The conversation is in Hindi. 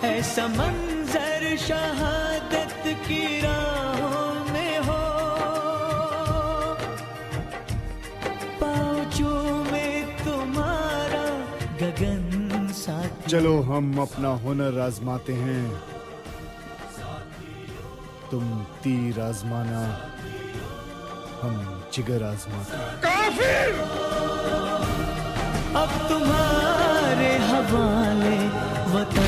ऐसा मंजर शहादत की राहों में हो, पाँव चूमे तुम्हारा गगन साथ। चलो हम अपना हुनर आजमाते हैं, तुम तीर आजमाना, हम जिगर आजमाते हैं। काफिर! अब तुम्हारे हवाले वतन